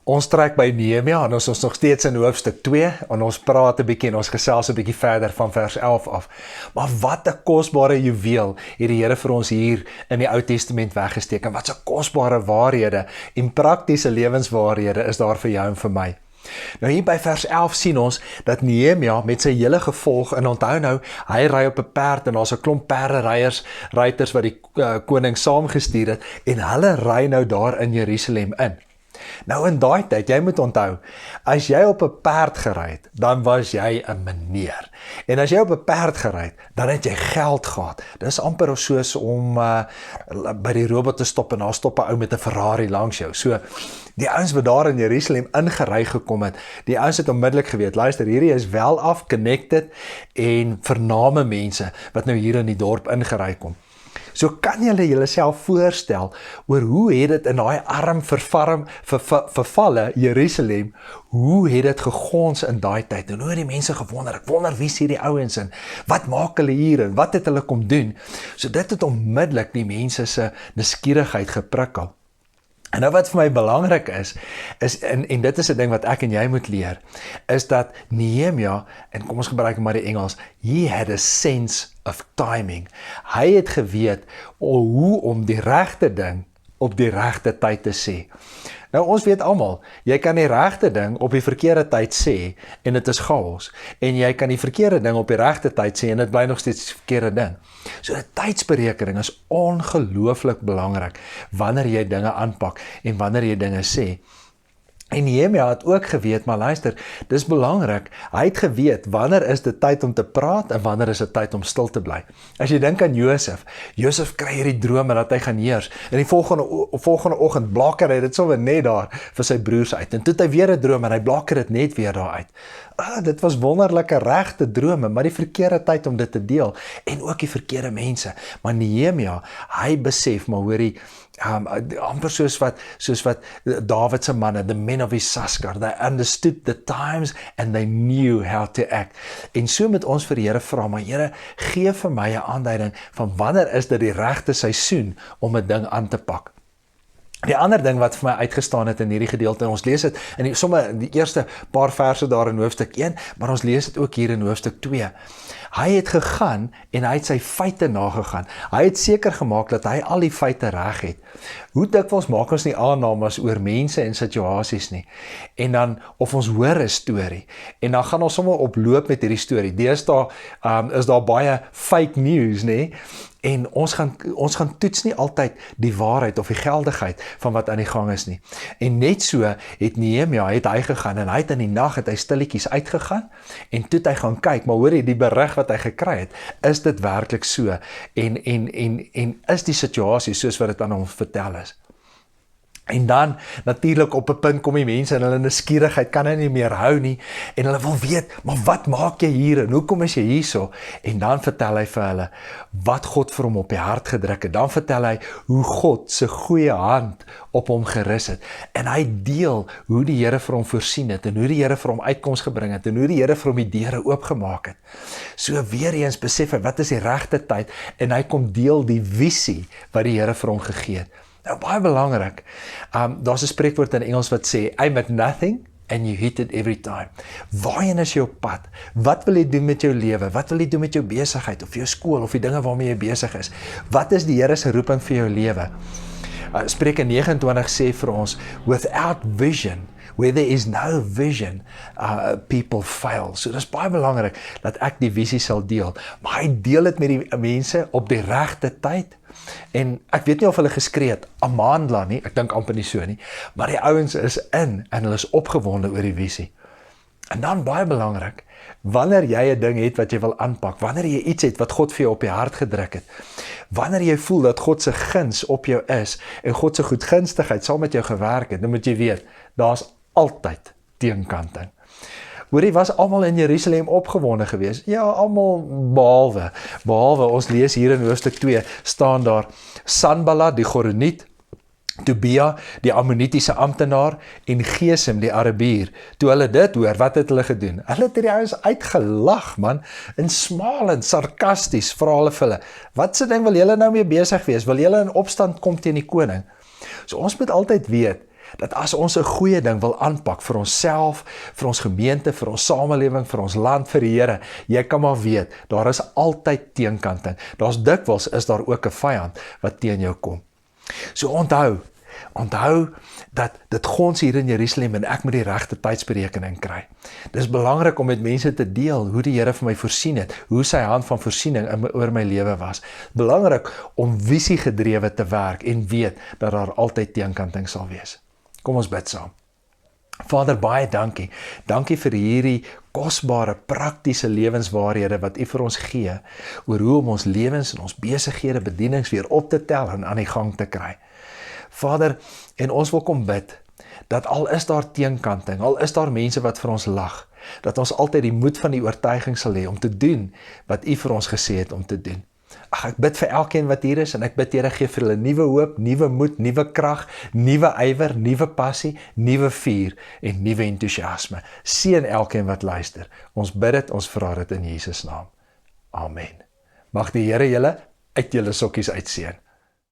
Ons trek by Nehemia en ons is nog steeds in hoofstuk 2 en ons praat 'n bietjie en ons gesels 'n bietjie verder van vers 11 af. Maar wat 'n kosbare juweel het die Here vir ons hier in die Ou Testament weggesteek en wat 'n kosbare waarhede en praktiese lewenswaarhede is daar vir jou en vir my. Nou hier by vers 11 sien ons dat Nehemia met sy hele gevolg, en onthou nou, hy ry op 'n perd en daar's 'n klomp ruiters wat die koning saamgestuur het en hulle ry nou daar in Jerusalem in. Nou in daai tyd, jy moet onthou, as jy op 'n perd gery het, dan was jy 'n meneer. En as jy op 'n perd gery het, dan het jy geld gehad. Dis amper soos om by die robot te stop en daar stop 'n ou met 'n Ferrari langs jou. So, die ouens wat daar in Jerusalem ingery gekom het, die ouens het onmiddellik geweet, luister, hierdie is wel af, connected en vername mense wat nou hier in die dorp ingery kom. So kan julle julleself voorstel oor hoe het dit in daai arm vervalle Jerusalem, hoe het dit gegons in daai tyd? En hoe het die mense gewonder, ek wonder wie is hierdie ouens en wat maak hulle hier en wat het hulle kom doen? So dit het onmiddellik die mense se nuuskierigheid geprikkel. En nou wat vir my belangrik is en dit is 'n ding wat ek en jy moet leer, is dat Nehemia, en kom ons gebruik maar die Engels, he had a sense of timing. Hy het geweet hoe om die regte ding op die regte tyd te sê. Nou ons weet almal, jy kan die regte ding op die verkeerde tyd sê en dit is chaos. En jy kan die verkeerde ding op die regte tyd sê en dit bly nog steeds die verkeerde ding. So die tydsberekening is ongelooflik belangrik wanneer jy dinge aanpak en wanneer jy dinge sê. En Nehemia het ook geweet, maar luister, dis belangrik, hy het geweet wanneer is dit tyd om te praat en wanneer is dit tyd om stil te bly. As jy dink aan Josef kry hierdie drome dat hy gaan heers, en die volgende oggend blaker hy dit sommer net daar vir sy broers uit, en toe het hy weer 'n droom en hy blaker dit net weer daar uit. Dit was wonderlike regte drome, maar die verkeerde tyd om dit te deel, en ook die verkeerde mense. Maar Nehemia, hy besef, maar hoorie, amper soos wat David se manne, the men of Issachar, they understood the times and they knew how to act. En so moet ons vir die Here vra, maar Here, gee vir my 'n aanduiding van wanneer is dit die regte seisoen om 'n ding aan te pak. Die ander ding wat vir my uitgestaan het in hierdie gedeelte, en ons lees dit in die eerste paar verse daar in hoofstuk 1, maar ons lees dit ook hier in hoofstuk 2. Hy het gegaan en hy het sy feite nagegaan. Hy het seker gemaak dat hy al die feite reg het. Hoe dikwels maak ons nie aannames oor mense en situasies nie. En dan, of ons hoor 'n storie, en dan gaan ons sommer oploop met hierdie storie. Deesdae is daar baie fake news, nie? En ons gaan toets nie altyd die waarheid of die geldigheid van wat aan die gang is nie. En net so het Nehemia, het hy gegaan en hy het in die nag, het hy stilletjies uitgegaan en toe het hy gaan kyk, maar hoor jy, die berig wat hy gekry het, is dit werklik so en is die situasie soos wat dit aan hom vertel is. En dan, natuurlik op 'n punt kom die mense en hulle nuuskierigheid kan hy nie meer hou nie, en hulle wil weet, maar wat maak jy hier en hoekom is jy hierso? En dan vertel hy vir hulle wat God vir hom op die hart gedruk het. Dan vertel hy hoe God se goeie hand op hom gerus het. En hy deel hoe die Here vir hom voorsien het en hoe die Here vir hom uitkoms gebring het en hoe die Here vir hom die deure oopgemaak het. So weer eens besef hy, wat is die regte tyd? En hy kom deel die visie wat die Here vir hom gegee het. Nou, baie belangrik, daar's 'n spreekwoord in Engels wat sê, aim at nothing and you hit it every time. Waarheen is jou pad? Wat wil jy doen met jou lewe? Wat wil jy doen met jou besigheid of jou skool of die dinge waarmee jy besig is? Wat is die Here se roeping vir jou lewe? Spreuke 29 sê vir ons, without vision, where there is no vision, people fail. So dis baie belangrik dat ek die visie sal deel. Maar hy deel dit met die mense op die regte tyd. En ek weet nie of hulle geskree het, Amandla nie, ek dink amper nie so nie, maar die ouens is in en hulle is opgewonde oor die visie. En dan baie belangrik, wanneer jy 'n ding het wat jy wil aanpak, wanneer jy iets het wat God vir jou op die hart gedruk het, wanneer jy voel dat God se guns op jou is en God se goedgunstigheid saam met jou gewerk het, dan moet jy weet, daar's altyd teenkanting. Hoorie, was almal in Jerusalem opgewonde geweest? Ja, almal behalwe, ons lees hier in hoofstuk 2, staan daar, Sanballat die Goroniet, Tobia die Ammonitiese amptenaar en Gesem die Arabier. Toe hulle dit hoor, wat het hulle gedoen? Hulle het hierdie ouens uitgelag, man, en smalend, sarkasties, vra hulle vir hulle, wat se ding wil julle nou mee besig wees? Wil julle in opstand kom teen die koning? So ons moet altyd weet, dat as ons 'n goeie ding wil aanpak vir onsself, vir ons gemeente, vir ons samelewing, vir ons land, vir die Here, jy kan maar weet, daar is altyd teenkanting. Daar's dikwels is daar ook 'n vyand wat teen jou kom. So onthou dat dit gons hier in Jerusalem en ek moet die regte tydsberekening kry. Dis belangrik om met mense te deel hoe die Here vir my voorsien het, hoe sy hand van voorsiening oor my lewe was. Belangrik om visie gedrewe te werk en weet dat daar altyd teenkanting sal wees. Kom ons bid saam. Vader, baie dankie. Dankie vir hierdie kosbare, praktiese lewenswaarhede wat U vir ons gee, oor hoe om ons lewens en ons besighede, bedienings weer op te tel en aan die gang te kry. Vader, en ons wil kom bid, dat al is daar teenkanting, al is daar mense wat vir ons lag, dat ons altyd die moed van die oortuiging sal hê om te doen wat U vir ons gesê het om te doen. Ag, ek bid vir elkeen wat hier is en ek bid Here, gee vir hulle nuwe hoop, nuwe moed, nuwe krag, nuwe ywer, nuwe passie, nuwe vuur en nuwe entoesiasme. Seën elkeen wat luister. Ons bid dit, ons vra dit in Jesus naam. Amen. Mag die Here julle uit julle sokkies uitseën.